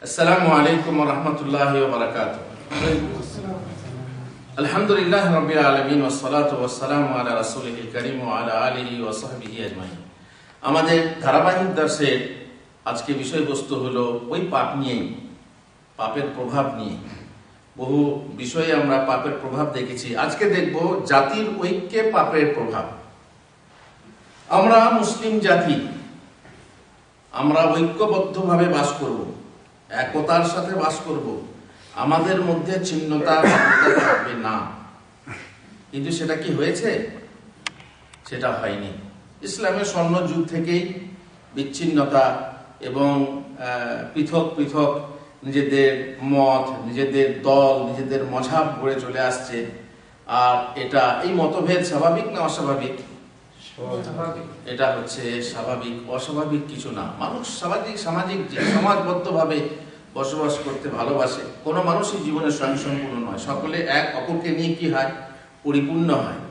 আসসালামু আলাইকুম ওয়া রাহমাতুল্লাহি ওয়া বারাকাতুহু। আলহামদুলিল্লাহি রাব্বিল আলামিন ওয়াস সালাতু ওয়াস সালামু আলা রাসূলিল কারীম ওয়া আলা আলিহি ওয়া সাহবিহি আজমাইন। আমাদের ধারাবাহিক দর্শের আজকে বিষয়বস্তু হলো ওই পাপ নিয়ে, পাপের প্রভাব নিয়ে। বহু বিষয়ে আমরা পাপের প্রভাব দেখেছি। আজকে দেখব জাতির ঐক্যে পাপের প্রভাব। আমরা মুসলিম জাতি, আমরা ঐক্যবদ্ধভাবে বাস করব, একতার সাথে বাস করব, আমাদের মধ্যে ছিন্নতা থাকবে না। কিন্তু সেটা কি হয়েছে? সেটা হয়নি। ইসলামের স্বর্ণ যুগ থেকেই বিচ্ছিন্নতা এবং পৃথক পৃথক নিজেদের মত, নিজেদের দল, নিজেদের মযহাব গড়ে চলে আসছে। আর এটা এই মতভেদ স্বাভাবিক না অস্বাভাবিক? এটা হচ্ছে স্বাভাবিক, অস্বাভাবিক কিছু না। মানুষ সামাজিক সমাজবদ্ধভাবে বসবাস করতে ভালোবাসে। কোনো মানুষই জীবনে স্বয়ংসম্পূর্ণ নয়। সকলে এক অপরকে নিয়ে কি হয়? পরিপূর্ণ হয়।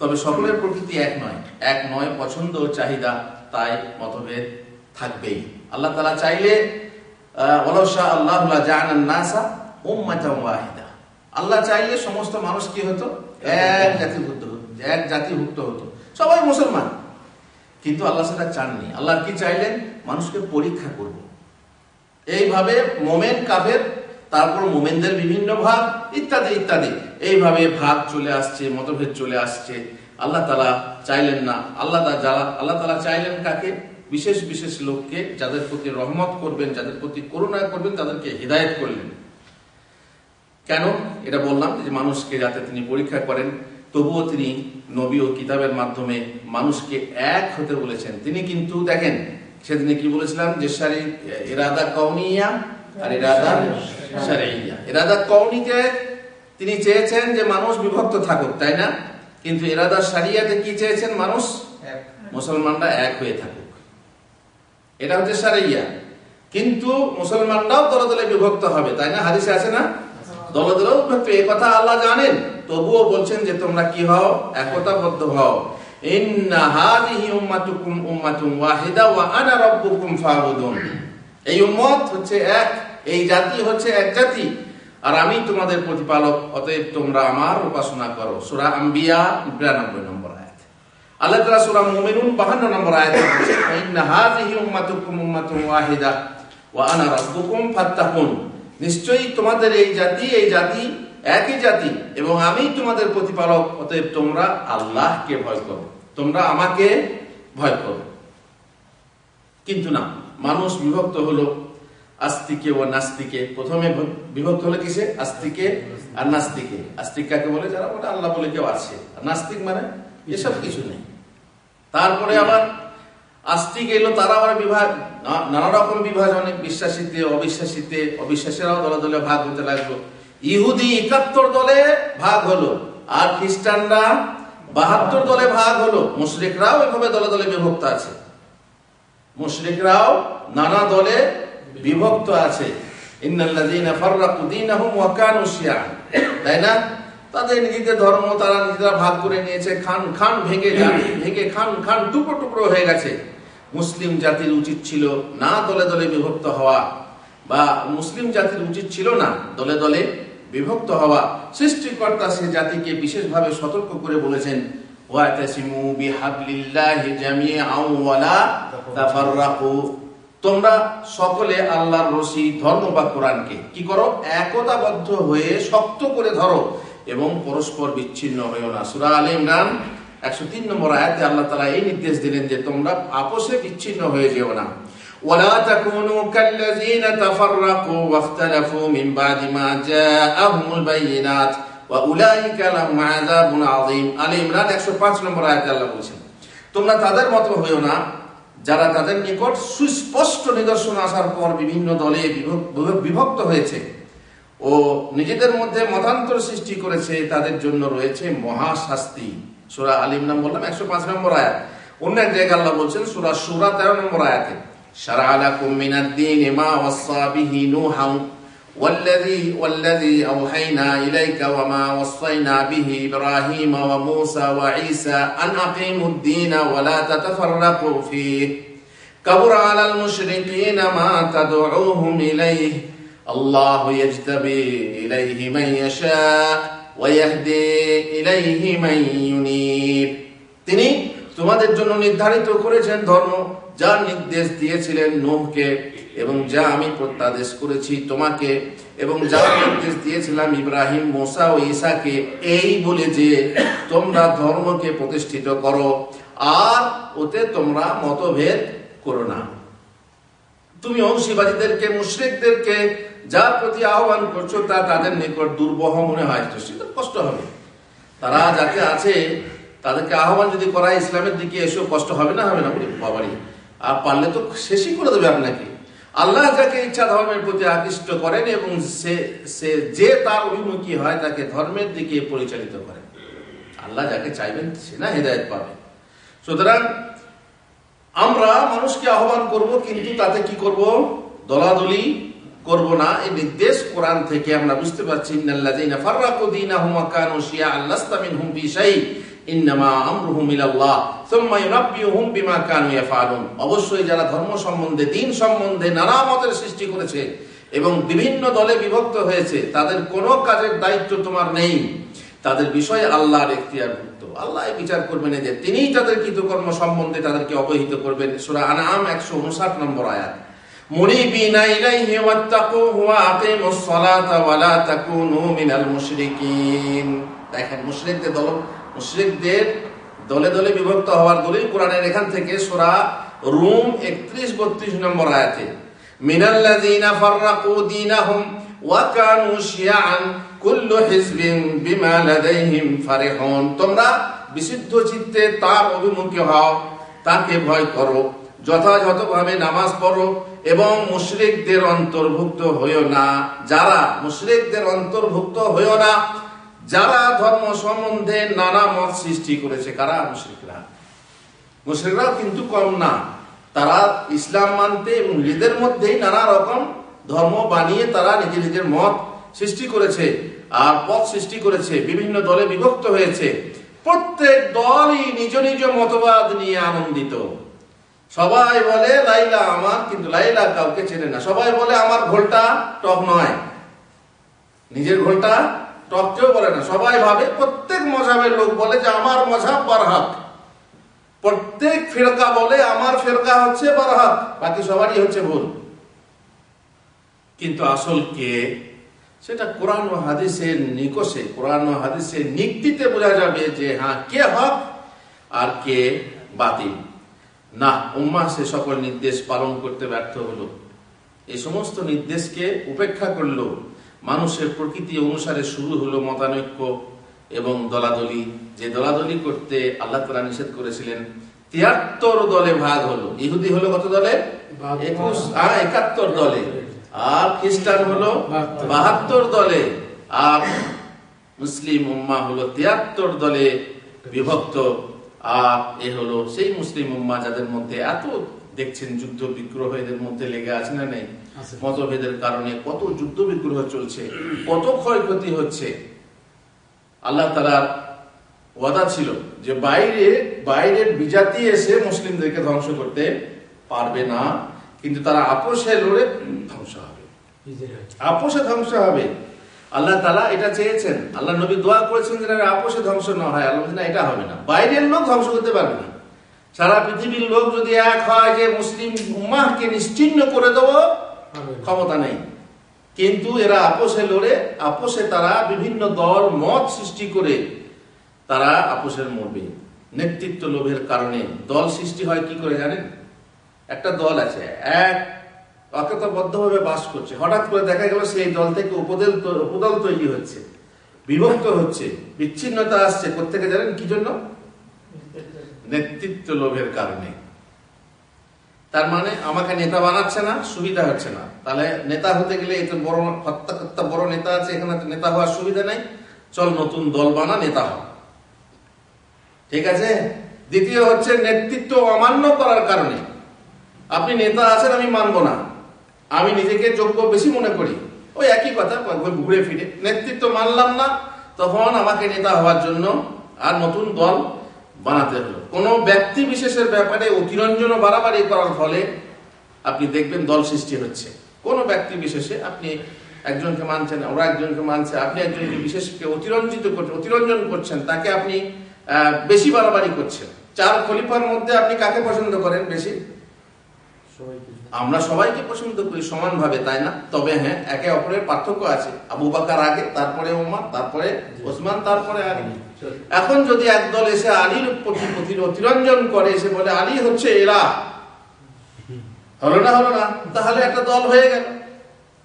তবে সকলের প্রকৃতি এক নয়, পছন্দ ও চাহিদা, তাই মতভেদ থাকবেই। আল্লাহ তাআলা চাইলে আল্লাহ চাইলে সমস্ত মানুষ কি হতো? এক জাতিভুক্ত হতো, সবাই মুসলমান। কিন্তু আল্লাহ সেটা চাননি। আল্লাহ কি চাইলেন? মানুষকে পরীক্ষা করব। এইভাবে মোমেন কাফের, তারপর মোমেনদের বিভিন্ন ভাগ ইত্যাদি ইত্যাদি, এইভাবে ভাগ চলে আসছে, মতভেদ চলে আসছে। আল্লাহ তাআলা চাইলেন না। আল্লাহ তাআলা চাইলেন কাকে? বিশেষ বিশেষ লোককে, যাদের প্রতি রহমত করবেন, যাদের প্রতি করুণা করবেন, তাদেরকে হিদায়াত করলেন। কেন এটা বললাম? যে মানুষকে যাতে তিনি পরীক্ষা করেন। তবুও তিনি নবী ও কিতাবের মাধ্যমে মানুষকে এক হতে বলেছেন। তিনি কিন্তু দেখেন, সেদিন কি বলেছিলাম যে ইরাদা কাউনিয়া আর ইরাদা শারঈয়া। ইরাদা কাউনিতে তিনি চেয়েছেন যে মানুষ বিভক্ত থাকুক, তাই না? কিন্তু ইরাদা শারঈয়াতে কি চেয়েছেন? মানুষ মুসলমানরা এক হয়ে থাকুক। এটা হচ্ছে শারঈয়া। কিন্তু মুসলমানরাও দলে দলে বিভক্ত হবে, তাই না? হাদিসে আছে না? দলে দলে বিভক্ত। এই কথা আল্লাহ জানেন, তবুও বলছেন যে তোমরা কি হও? একতাবদ্ধ হও। ইন্না হাযিহি উম্মাতুকুম উম্মাতুন ওয়াহিদা ওয়া আনা রাব্বুকুম ফা'বুদুন। এই উম্মত হচ্ছে এক, এই জাতি হচ্ছে এক জাতি, আর আমি তোমাদের প্রতিপালক, অতএব তোমরা আমার উপাসনা করো। সূরা আম্বিয়া 92 নম্বর আয়াত। আল্লাহ তাআলা সূরা মুমিনুন 52 নম্বর আয়াতে বলেছেন, ইন্না হাযিহি উম্মাতুকুম উম্মাতুন ওয়াহিদা ওয়া আনা রাব্বুকুম ফাত্তাকুন। নিশ্চয়ই তোমাদের এই জাতি একই জাতি, এবং আমি তোমাদের প্রতিপালক, অতএব তোমরা আল্লাহকে ভয় করো, তোমরা আমাকে ভয় করো। কিন্তু না, মানুষ বিভক্ত হলো আস্তিকে ও নাস্তিকে। প্রথমে বিভক্ত হলো কিসে? আস্তিকে আর নাস্তিকে। আস্তিক কাকে বলে? যারা বলে আল্লাহ বলে কেউ আছে। আর নাস্তিক মানে এসব কিছু নেই। তারপরে আবার আস্তিক এলো, তারা আবার নানা রকম বিভাজনে, বিশ্বাসীতে অবিশ্বাসীতে, অবিশ্বাসীরাও দলে দলে ভাগ হতে লাগলো। ইহুদি 71 দলে ভাগ হলো, আর খ্রিস্টানরা 72 দলে ভাগ হলো। মুশরিকরাও এভাবে দলে দলে বিভক্ত আছে। মুশরিকরাও নানা দলে বিভক্ত আছে। ইন্নাল্লাযীনা ফাররাকু দীনাহুম ওয়া কানু শিয়া'আন, তাই না? তাদের নিজেদের ধর্ম তারা নিজেরা ভাগ করে নিয়েছে। খান ভেঙে, জাতি ভেঙে খান টুকরো টুকরো হয়ে গেছে। মুসলিম জাতির উচিত ছিল না দলে দলে বিভক্ত হওয়া, বা মুসলিম জাতির উচিত ছিল না দলে দলে বিভক্ত হওয়া। সৃষ্টিকর্তা সে জাতিকে বিশেষভাবে সতর্ক করে বলেছেন, ওয়াতাসিমু বিহাবলিল্লাহি জামিআন ওয়া লা তাফাররাকু। তোমরা সকলে আল্লাহর রশি, ধর্ম বা কোরআনকে কি করো? একতাবদ্ধ হয়ে শক্ত করে ধরো এবং পরস্পর বিচ্ছিন্ন হইও না। সূরা আলে ইমরান 103 নম্বর আয়াতে আল্লাহ তাআলা এই নির্দেশ দিলেন যে তোমরা আপোষে বিচ্ছিন্ন হয়ে যেও না। ওয়ালা তাকুনু কাল্লাযীনা তাফাররাকু ওয়াখতালাফু মিন বাদি মা জাআহুমুল বায়িনাত ওয়া উলাইকা লাহুম আযাবুন আযীম। আলে ইমরান 105 নম্বর আয়াতে আল্লাহ বলেছেন, তোমরা তাদের মতো হইও না যারা তাদের নিকট সুস্পষ্ট নিদর্শন আসার পর বিভিন্ন দলে বিভক্ত হয়েছে ও নিজেদের মধ্যে মতান্তর সৃষ্টি করেছে। তাদের জন্য রয়েছে মহাশাস্তি। সূরা আল ইমরান বললাম 105 নম্বর আয়াত। অন্য এক জায়গায় আল্লাহ বলছেন সূরা সূরা 13 নম্বর আয়াতে, শারআ লাকুম মিনাদ দীনি মা ওয়াসসা বিহি নূহা ওয়াল্লাযী আওহাইনা ইলাইকা ওয়া মা ওয়াসাইনা বিহি ইব্রাহিমা ওয়া মূসা ওয়া ঈসা আন আকিমুদ দীনা ওয়া লা তাতাফাররাকু ফীহি। কাবুরা আলাল মুশরিকিনা মা তাদউহুম ইলাইহি আল্লাহু ইয়াজতাবি ইলাইহি মান ইয়াশা ওয়া ইয়াহদি ইলাইহি মান ইউনিব। তিনি তোমাদের জন্য নির্ধারিত করেছেন ধর্ম, যার নির্দেশ দিয়েছিলেন নূহকে, এবং যা আমি প্রত্যাদেশ করেছি তোমাকে, এবং যার নির্দেশ দিয়েছিলাম ইব্রাহিম, মুসা ও ঈসাকে, এই বলে যে তোমরা ধর্মকে প্রতিষ্ঠিত করো আর ওতে তোমরা মতভেদ করো না। তুমি অংশীবাদীদেরকে, মুশরিকদেরকে যার প্রতি আহ্বান করছো তা তাদের নিকট দুর্বহ মনে হয়, তো সেটা কষ্ট হবে। তারা যাতে আছে তাদেরকে আহ্বান যদি করা ইসলামের দিকে এসেও কষ্ট হবে না? হবে না বাবারি, আর পারলে তো শেষই করে দেবে আপনাকে। আল্লাহ যাকে ইচ্ছা ধর্মের প্রতি আকৃষ্ট করেন এবং সে যে তার অভিমুখী হয় তাকে ধর্মের দিকে পরিচালিত করেন। আল্লাহ যাকে চাইবেন সে না হেদায়েত পাবে। সুতরাং আমরা মানুষকে আহ্বান করব, কিন্তু তাতে কি করব? দলাদলি করব না। এই নির্দেশ কোরআন থেকে আমরা বুঝতে পারছি, ইন্নাল্লাযীনা ফাররাকু দীনাহুম ওয়া কানু শিয়াআন লাস্তা মিনহুম ফি শাই ইন্নামা আমরুহুম ইলাল্লাহ সুম্মা ইউনাব্বিউহুম বিমা কানু ইয়াফআলুন। অবশ্যই যারা ধর্ম সম্বন্ধে, দ্বীন সম্বন্ধে নানা মতের সৃষ্টি করেছে এবং বিভিন্ন দলে বিভক্ত হয়েছে, তাদের কোনো কাজের দায়িত্ব তোমার নেই, তাদের বিষয়ে আল্লাহর এখতিয়ারভুক্ত। আল্লাহ বিচার করবেন যে তিনিই তাদের কৃতকর্ম সম্বন্ধে তাদেরকে অবহিত করবেন। সূরা আনআম 159 নম্বর আয়াত। মুনিবিনা ইলাইহি ওয়াত্তাকুহু ওয়া আকিমুস সালাতা ওয়া লা তাকুনু মিনাল মুশরিকিন। দেখেন মুশরিকদের দলে দলে বিভক্ত হওয়ার দলিল কোরআনের এখান থেকে সূরা রুম 31-32 নম্বর আয়াতে, মিনাল্লাযীনা ফাররাকু দীনাহুম ওয়া কানু শিয়াআন কুল্লু হিজবিন বিমা লাদাইহিম ফারিহুন। তোমরা বিশুদ্ধ চিত্তে তার অভিমুখী হও, তাকে ভয় করো, যথাযথভাবে নামাজ পড়ো এবং মুশরিকদের অন্তর্ভুক্ত হইও না। যারা ধর্ম সম্বন্ধে নানা মত সৃষ্টি করেছে। কারা? মুশরিকরাও কিন্তু কম না। তারা ইসলাম মানতে এবং নিজেদের মধ্যেই নানা রকম ধর্ম বানিয়ে তারা নিজের মত সৃষ্টি করেছে আর পথ সৃষ্টি করেছে, বিভিন্ন দলে বিভক্ত হয়েছে। প্রত্যেক দলই নিজ নিজ মতবাদ নিয়ে আনন্দিত। সবাই বলে লাইলা আমার, কিন্তু লাইলা কাউকে চেনে না। সবাই বলে আমার ঘোলটা টক নয়, নিজের ঘোলটা টক কেউ বলে না। সবাই ভাবে, প্রত্যেক মযহাবের লোক বলে যে আমার মযহাব বারহাক, প্রত্যেক ফিরকা বলে আমার ফিরকা হচ্ছে বারহাক, বাকি সবারই হচ্ছে ভুল। কিন্তু আসল কে, সেটা কোরআন ও হাদিসের নিকষে, কোরআন ও হাদিসের নিক্তিতে বোঝা যাবে যে হ্যাঁ কে হক আর কে বাতিল। না, উম্মাহ সে সকল নির্দেশ পালন করতে ব্যর্থ হলো, এই সমস্ত নির্দেশকে উপেক্ষা করলো। মানুষের প্রকৃতি অনুসারে শুরু হলো মতানৈক্য এবং দলাদলি। যে দলাদলি করতে আল্লাহ তাআলা নিষেধ করেছিলেন, 73 দলে ভাগ হলো। ইহুদি হলো কত দলে? 71 দলে। আর খ্রিস্টান হলো 72 দলে। আর মুসলিম উম্মাহ হলো 73 দলে বিভক্ত। আর এ হলো সেই মুসলিম উম্মাহ যাদের মধ্যে এত দেখছেন যুদ্ধ বিগ্রহ এদের মধ্যে লেগে আছে না নেই? মতভেদের কারণে কত যুদ্ধ বিগ্রহ চলছে, কত ক্ষয়ক্ষতি হচ্ছে। আল্লাহ তাআলার ওয়াদা ছিল যে বাইরের বিজাতি এসে মুসলিমদেরকে ধ্বংস করতে পারবে না, কিন্তু তারা আপোষে লড়ে ধ্বংস হবে, আপোষে ধ্বংস হবে। আল্লাহ তাআলা এটা চেয়েছেন। আল্লাহ নবী দোয়া করেছেন যে আপোষে ধ্বংস না হয়। আল্লাহ বলেছেন এটা হবে না, বাইরের লোক ধ্বংস করতে পারবে না। সারা পৃথিবীর লোক যদি এক হয় যে মুসলিম উম্মাহকে নিশ্চিহ্ন করে দেবো, ক্ষমতা নেই। কিন্তু এরা আপোষে লড়ে, আপোষে তারা বিভিন্ন দল মত সৃষ্টি করে তারা আপোষের মরবে। নেতৃত্ব লোভের কারণে দল সৃষ্টি হয় কি করে জানেন? একটা দল আছে, এক একতাবদ্ধভাবে বাস করছে, হঠাৎ করে দেখা গেল সেই দল থেকে উপদল তৈরি হচ্ছে, বিভক্ত হচ্ছে, বিচ্ছিন্নতা আসছে। কোত্থেকে জানেন? কি জন্য? নেতৃত্ব লোভের কারণে। তার মানে আমাকে নেতা বানাচ্ছে না, সুবিধা হচ্ছে না। তাহলে নেতা হতে গেলে এই তো বড় হত্যা বড় নেতা আছে, এখানে তো নেতা হওয়ার সুবিধা নাই, চল নতুন দল বানা, নেতা হ। ঠিক আছে। দ্বিতীয় হচ্ছে নেতৃত্ব অমান্য করার কারণে। আপনি নেতা আছেন, আমি মানবো না, আমি নিজেকে যোগ্য বেশি মনে করি, ওই একই কথা ঘুরে ফিরে। নেতৃত্ব মানলাম না, তখন আমাকে নেতা হওয়ার জন্য আর নতুন দল বানাতে হলো। কোনো ব্যক্তি বিশেষের ব্যাপারে অতিরঞ্জন ও বাড়াবাড়ি করার ফলে আপনি দেখবেন দল সৃষ্টি হচ্ছে। কোনো ব্যক্তি বিশেষে আপনি একজনকে মানছেন, ওরা একজনকে মানছে, আপনি একজনকে বিশেষকে অতিরঞ্জন করছেন, তাকে আপনি বেশি বাড়াবাড়ি করছেন। 4 খলিফার মধ্যে আপনি কাকে পছন্দ করেন বেশি? আমরা সবাইকে পছন্দ করি সমানভাবে, তাই না? তবে হ্যাঁ, একে অপরের পার্থক্য আছে। আবু বকর আগে, তারপরে ওমর, তারপরে ওসমান, তারপরে আলী। এখন যদি একদল এসে আলীর প্রতি অতিরঞ্জন করে, এসে বলে আলী হচ্ছে এরা, হলো না, তাহলে একটা দল হয়ে গেল।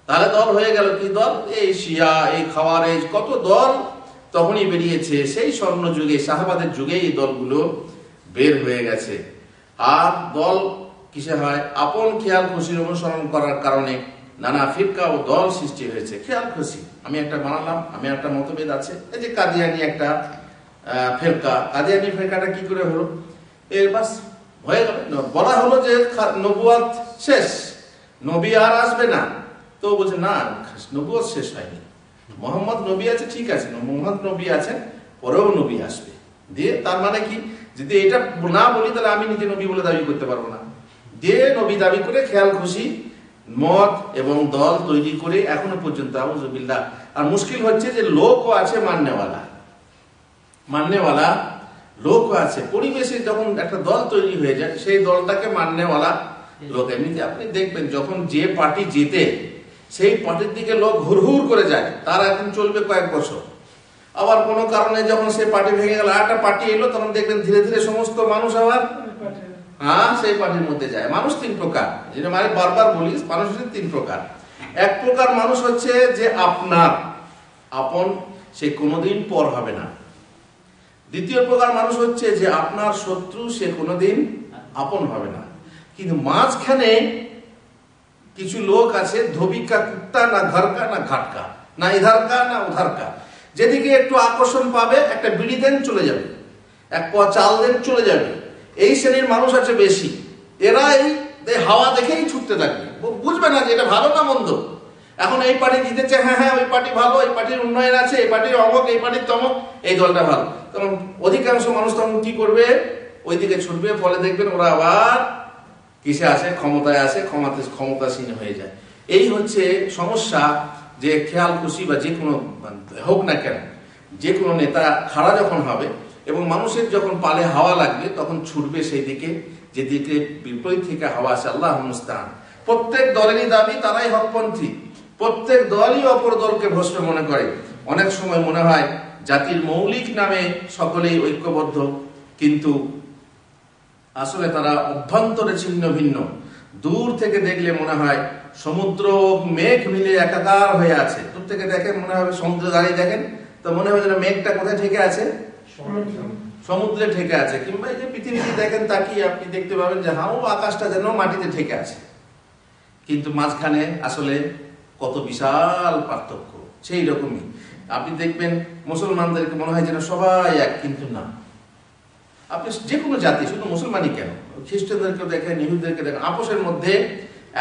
তাহলে দল হয়ে গেল কি দল? এই শিয়া, এই খাওয়ারেজ, কত দল তখনই বেরিয়েছে। সেই স্বর্ণ যুগে, সাহাবাদের যুগে এই দলগুলো বের হয়ে গেছে। আর দল কিসে হয়? আপন খেয়াল খুশির অনুসরণ করার কারণে নানা ফিরকা ও দল সৃষ্টি হয়েছে। খেয়াল খুশি, আমি একটা বানালাম, আমি একটা মতভেদ আছে। এই যে কাদিয়ানি একটা ফেরকা, কাদিয়ানি ফেরকাটা কি করে হলো? এর বাস হয়ে গেল, বলা হলো যে নবুয়াত শেষ, নবী আর আসবে না। তো বলছে না, নবুয়াত শেষ হয়নি, মোহাম্মদ নবী আছে, ঠিক আছে, মোহাম্মদ নবী আছেন, পরেও নবী আসবে। দিয়ে তার মানে কি, যদি এটা না বলি তাহলে আমি নিজে নবী বলে দাবি করতে পারবো না। দিয়ে নবী দাবি করে খেয়াল খুশি মত এবং দল তৈরি করে এখনো পর্যন্ত আউযুবিল্লাহ। আর মুশকিল হচ্ছে যে লোকও আছে মাননেওয়ালা লোকও আছে। পরিবেশে যখন একটা দল তৈরি হয়ে যায়, সেই দলটাকে মাননেওয়ালা লোক। এমনিতে আপনি দেখবেন যখন যে পার্টি জেতে, সেই পার্টির দিকে লোক হুড়হুড় করে যায়, তার এখন চলবে কয়েক বছর। আবার কোনো কারণে যখন সেই পার্টি ভেঙে গেল, একটা পার্টি এলো, তখন দেখবেন ধীরে ধীরে সমস্ত মানুষ আবার সেই পার্টির মধ্যে যায়। মানুষ 3 প্রকার, যেটা মানে বারবার বলি, মানুষ 3 প্রকার। এক প্রকার মানুষ হচ্ছে যে আপনার আপন, সে কোনোদিন পর হবে না। দ্বিতীয় প্রকার মানুষ হচ্ছে যে আপনার শত্রু, সে কোনোদিন আপন হবে না। কিন্তু মাঝখানে কিছু লোক আছে, ধোবিকা কুত্তা, না ঘরকা না ঘাটকা, না ইধারকা না উধারকা। যেদিকে একটু আকর্ষণ পাবে, একটা বিড়ি দেন চলে যাবে, এক পোয়া চাল দেন চলে যাবে। এই শ্রেণীর মানুষ আছে বেশি। এরা এই হাওয়া দেখেই ছুটতে থাকবে, বুঝবে না যে এটা ভালো না মন্দ। এখন এই পার্টি জিতেছে, হ্যাঁ ওই পার্টি ভালো, এই পার্টির উন্নয়ন আছে, এই পার্টির অমক, এই পার্টির তমক, এই দলটা ভালো। তখন অধিকাংশ মানুষ তখন কি করবে? ওই দিকে ছুটবে। ফলে দেখবেন ওরা আবার কিসে আসে? ক্ষমতায় আসে, ক্ষমতাসীন হয়ে যায়। এই হচ্ছে সমস্যা, যে খেয়াল খুশি বা যে কোনো হোক না কেন, যে কোনো নেতা খাড়া যখন হবে এবং মানুষের যখন পালে হাওয়া লাগবে, তখন ছুটবে সেই দিকে যেদিকে বিপরীত থেকে হাওয়া আসে। আল্লাহ মুস্তাআন। প্রত্যেক দলেরই দাবি তারাই হকপন্থী, প্রত্যেক দলই অপর দলকে ভ্রষ্ট মনে করে। অনেক সময় মনে হয় জাতির মৌলিক নামে সকলেই ঐক্যবদ্ধ, কিন্তু আসলে তারা অভ্যন্তরে ছিন্ন ভিন্ন। দূর থেকে দেখলে মনে হয় সমুদ্র মেঘ মিলে একাকার হয়ে আছে। দূর থেকে দেখেন মনে হবে, সমুদ্র দাঁড়িয়ে দেখেন তো মনে হবে যেন মেঘটা কোথায় ঠেকে আছে? সমুদ্রে ঠেকে আছে। কিংবা এই যে পৃথিবীতে দেখেন, তাকিয়ে আপনি দেখতে পাবেন যে হাও আকাশটা যেন মাটিতে ঠেকে আছে। কিন্তু মাঝখানে আসলে কত বিশাল পার্থক্য। সেই রকমই আপনি দেখবেন মুসলমানদেরকে মনে হয় যেন সবাই এক, কিন্তু না। আপনি যে কোনো জাতি, শুধু মুসলমানই কেন, খ্রিস্টানদেরকে দেখেন, ইহুদিদেরকে দেখেন, আপোষের মধ্যে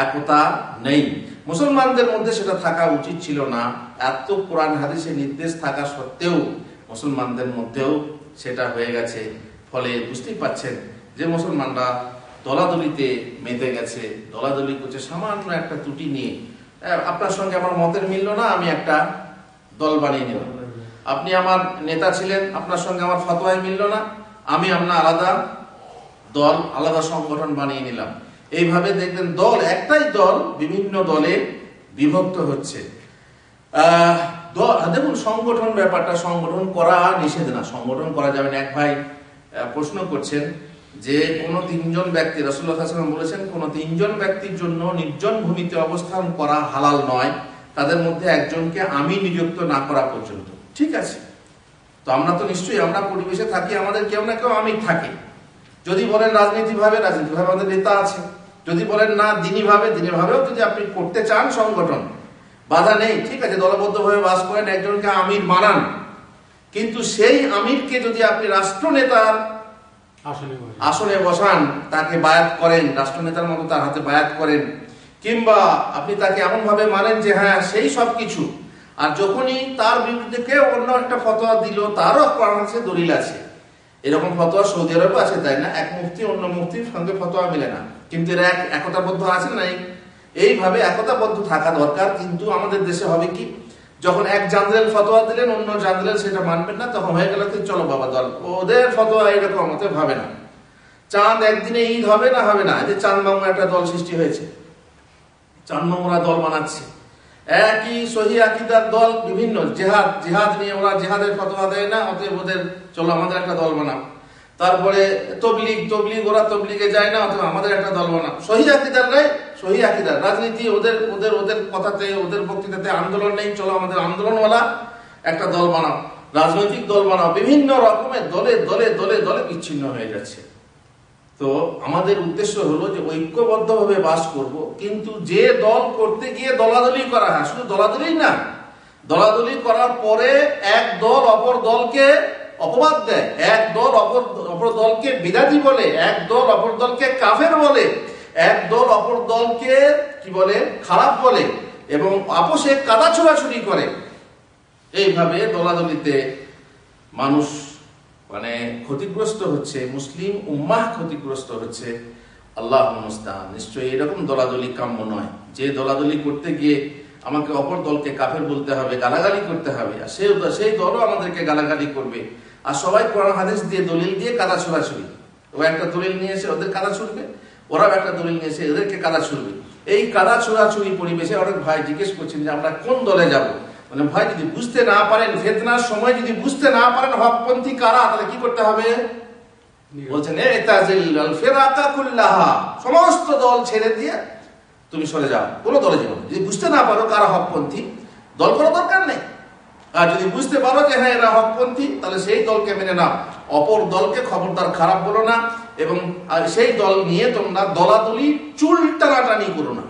একতা নেই। মুসলমানদের মধ্যে সেটা থাকা উচিত ছিল না। এত কোরআন হাদিসের নির্দেশ থাকা সত্ত্বেও মুসলমানদের মধ্যেও সেটা হয়ে গেছে। ফলে বুঝতেই পাচ্ছেন যে মুসলমানরা দলাদলিতে মেতে গেছে, দলাদলি করছে সামান্য একটা ত্রুটি নিয়ে। আপনার সঙ্গে আমার মতের মিলল না, আমি একটা দল বানিয়ে নিলাম। আপনি আমার নেতা ছিলেন, আপনার সঙ্গে আমার ফতোয়ায় মিলল না, আমি আপনার আলাদা দল, আলাদা সংগঠন বানিয়ে নিলাম। এইভাবে দেখবেন দল, একটাই দল বিভিন্ন দলে বিভক্ত হচ্ছে। দেখুন সংগঠন ব্যাপারটা, সংগঠন করা নিষেধ না, সংগঠন করা যাবে না। এক ভাই প্রশ্ন করছেন যে কোন 3 জন ব্যক্তি, রাসূলুল্লাহ সাল্লাল্লাহু আলাইহি ওয়াসাল্লাম বলেছেন কোন 3 জন ব্যক্তির জন্য নির্জন ভূমিতে অবস্থান করা হালাল নয়, তাদের মধ্যে একজনকে আমি নিযুক্ত না করা পর্যন্ত। ঠিক আছে, তো আমরা তো নিশ্চয়ই, আমরা পরিবেশে থাকি, আমাদের কেউ না কেউ আমি থাকে। যদি বলেন রাজনীতিভাবে আমাদের নেতা আছে, যদি বলেন না দিনীভাবেও যদি আপনি করতে চান সংগঠন, বাধা নেই। ঠিক আছে, দলবদ্ধভাবে বাস করেন, একজনকে আমির বানান। কিন্তু সেই আমিরকে যদি আপনি রাষ্ট্রনেতার আসনে বসান, তাকে বায়াত করেন, রাষ্ট্রনেতার মতো তার হাতে বায়াত করেন, কিংবা আপনি তাকে এমন ভাবে মানেন যে হ্যাঁ সেই সব কিছু, আর যখনই তার বিরুদ্ধে কেউ অন্য একটা ফতোয়া দিল, তারও কোরআন আছে, দলিল আছে, এরকম ফতোয়া সৌদি আরবে আছে, তাই না? এক মুফতি অন্য মুফতির সঙ্গে ফতোয়া মিলে না, কিন্তু এরা একতাবদ্ধ আছে নাই? এইভাবে একতাবদ্ধ থাকা দরকার। কিন্তু আমাদের দেশে হবে কি, যখন এক জানরেল ফতোয়া দিলেন অন্য জানরেল সেটা মানবেন না, তখন হয়ে গেল কি চলো বাবা দল, ওদের ফতোয়া এরকম মতে ভাবে না। চাঁদ একদিনে ঈদ হবে না, হবে না। যে চাঁদ মামু একটা দল সৃষ্টি হয়েছে, চাঁদ মামুরা দল বানাচ্ছে, একই সহি আকীদার দল, বিভিন্ন জিহাদ নিয়ে ওরা জিহাদের ফতোয়া দেয় না, অতএব ওদের চলো আমাদের একটা দল বানাও। তারপরে তবলিগ ওরা তবলিগে যায় না, অথবা আমাদের একটা দল বানাও। সহি আকীদার নাই, সহি আকীদার রাজনীতি ওদের ওদের ওদের কথাতে, ওদের বক্তৃতাতে আন্দোলন নেই, চলো আমাদের আন্দোলনওয়ালা একটা দল বানাও, রাজনৈতিক দল বানাও। বিভিন্ন রকমের দলে দলে দলে দলে বিচ্ছিন্ন হয়ে যাচ্ছে। তো আমাদের উদ্দেশ্য হলো যে ঐক্যবদ্ধভাবে বাস করব, কিন্তু যে দল করতে গিয়ে দলাদলি করা হয়, শুধু দলাদলি না, দলাদলি করার পরে এক দল অপর দলকে অপবাদ দেয়, এক দল অপর দলকে বিদাতি বলে, এক দল অপর দলকে কাফের বলে, এক দল অপর দলকে কি বলে, খারাপ বলে, এবং আপোষে কাদা ছোড়াছুড়ি করে। এইভাবে দলাদলিতে মানুষ মানে ক্ষতিগ্রস্ত হচ্ছে, মুসলিম উম্মাহ ক্ষতিগ্রস্ত হচ্ছে। আল্লাহ মুস্তাআন। নিশ্চয়ই এরকম দলাদলি কাম্য নয়, যে দলাদলি করতে গিয়ে আমাকে অপর দলকে কাফের বলতে হবে, গালাগালি করতে হবে, আর সেই দলও আমাদেরকে গালাগালি করবে, আর সবাই কোরআন হাদিস দিয়ে দলিল দিয়ে কাদা ছোড়াছুড়ি। ও একটা দলিল নিয়ে এসে ওদের কাদা ছুড়বে, ওরাও একটা দলিল নিয়ে এসে ওদেরকে কাদা ছুড়বে। এই কাদা ছোড়াছুড়ি পরিবেশে অনেক ভাই জিজ্ঞেস করছেন যে আমরা কোন দলে যাব। মানে ভাই, যদি বুঝতে না পারেন, ফিতনার সময় যদি বুঝতে না পারেন হকপন্থী কারা, তাহলে কি করতে হবে? বলছেন সমস্ত দল ছেড়ে দিয়ে তুমি সরে যাও, কোন দলে যাও। যদি বুঝতে না পারো কারা হকপন্থী, দল করার দরকার নেই। আর যদি বুঝতে পারো যে হ্যাঁ এরা হকপন্থী, তাহলে সেই দলকে মেনে নাও, অপর দলকে খবরদার খারাপ বলো না, এবং সেই দল নিয়ে তোমরা দলাদলি চুল টানাটানি করো না।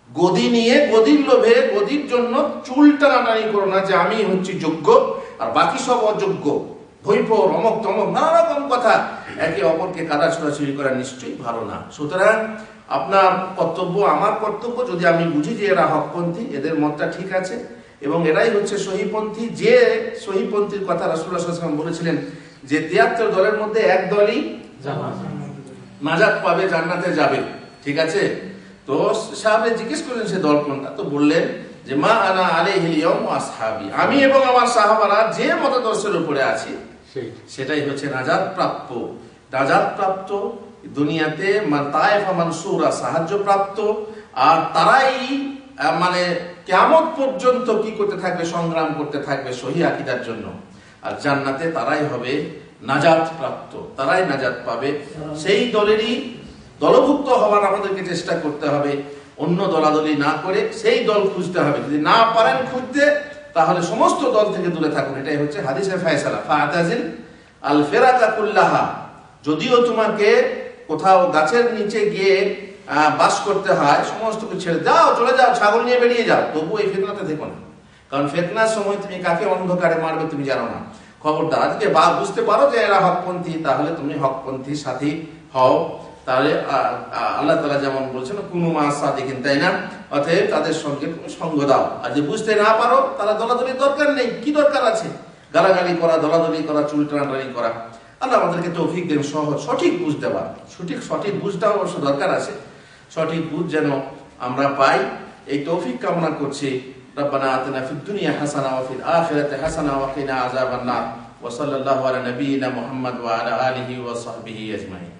গদি নিয়ে, গদির লোভে, গদির জন্য চুল টানাটানি করো না যে আমি হচ্ছি যোগ্য আর বাকি সব অযোগ্য, ভৈপর অমক তমক নানা রকম কথা, একে অপরকে কাদা ছোড়াছুড়ি করা নিশ্চয়ই ভালো না। সুতরাং আপনার কর্তব্য, আমার কর্তব্য, যদি আমি বুঝি যে এরা হকপন্থী, এদের মতটা ঠিক আছে এবং এরাই হচ্ছে সহিপন্থী, যে সহিপন্থীর কথা রাসূলুল্লাহ সাল্লাল্লাহু আলাইহি ওয়াসাল্লাম বলেছিলেন যে ৭৩ দলের মধ্যে এক দলই নাজাত পাবে, জান্নাতে যাবে, ঠিক আছে? তো সাহাবে জিজ্ঞেস করলেন সে দল কোনটা, তো বললেন যে মা আনা আলাইহিল ইয়াউম ওয়া আসহাবি, আমি এবং আমার সাহাবারা যে মতাদর্শের উপরে আছি সেটাই হচ্ছে নাজাত প্রাপ্ত। নাজাত প্রাপ্ত দুনিয়াতে তায়েফা মানসুরা, সাহায্য প্রাপ্ত, আর তারাই মানে কিয়ামত পর্যন্ত কি করতে থাকবে, সংগ্রাম করতে থাকবে সহিহ আকীদার জন্য। আর জান্নাতে তারাই হবে নাজাত প্রাপ্ত, তারাই নাজাত পাবে। সেই দলেরই দলভুক্ত হওয়ার আমাদেরকে চেষ্টা করতে হবে, অন্য দলাদলি না করে সেই দল খুঁজতে হবে। যদি না পারেন খুঁজতে, তাহলে সমস্ত দল থেকে দূরে থাকুন। এটাই হচ্ছে হাদিসের ফায়সালা, ফাতাজিল আল ফিরাকা কুল্লাহা। যদিও তোমাকে কোথাও গাছের নিচে গিয়ে বাস করতে হয়, সমস্ত কিছু ছেড়ে যাও, চলে যাও, ছাগল নিয়ে বেরিয়ে যাও, তবু এই ফিতনাতে থেকো না। কারণ ফিতনার সময় তুমি কাকে অন্ধকারে মারবে তুমি জানো না। খবরদার, আজকে বুঝতে পারো যে এরা হকপন্থী, তাহলে তুমি হকপন্থীর সাথী হও। তাহলে আল্লাহ তাআলা যেমন বলছেন কুনু মা সাদিকিন, তাই না? অতএব তাদের সঙ্গে তুমি সঙ্গ দাও। আর যে বুঝতে না পারো, তারা দলাদলির দরকার নেই। কি দরকার আছে গালাগালি করা, দলাদলি করা, চুল টানাটানি করা? আল্লাহ আমাদেরকে তৌফিক দেন সঠিক বুঝ দেওয়া। সঠিক বুঝটা অবশ্য দরকার আছে, সঠিক বুঝ যেন আমরা পাই, এই তৌফিক কামনা করছি। রব্বানা আতিনা ফিদ দুনিয়া হাসানা ওয়া ফিল আখিরাতি হাসানা ওয়া কিনা আযাবান নার। ওয়া সাল্লাল্লাহু আলা নাবিয়িনা মুহাম্মদ ওয়া আলা আলিহি ওয়া সাহবিহি আজমাইন।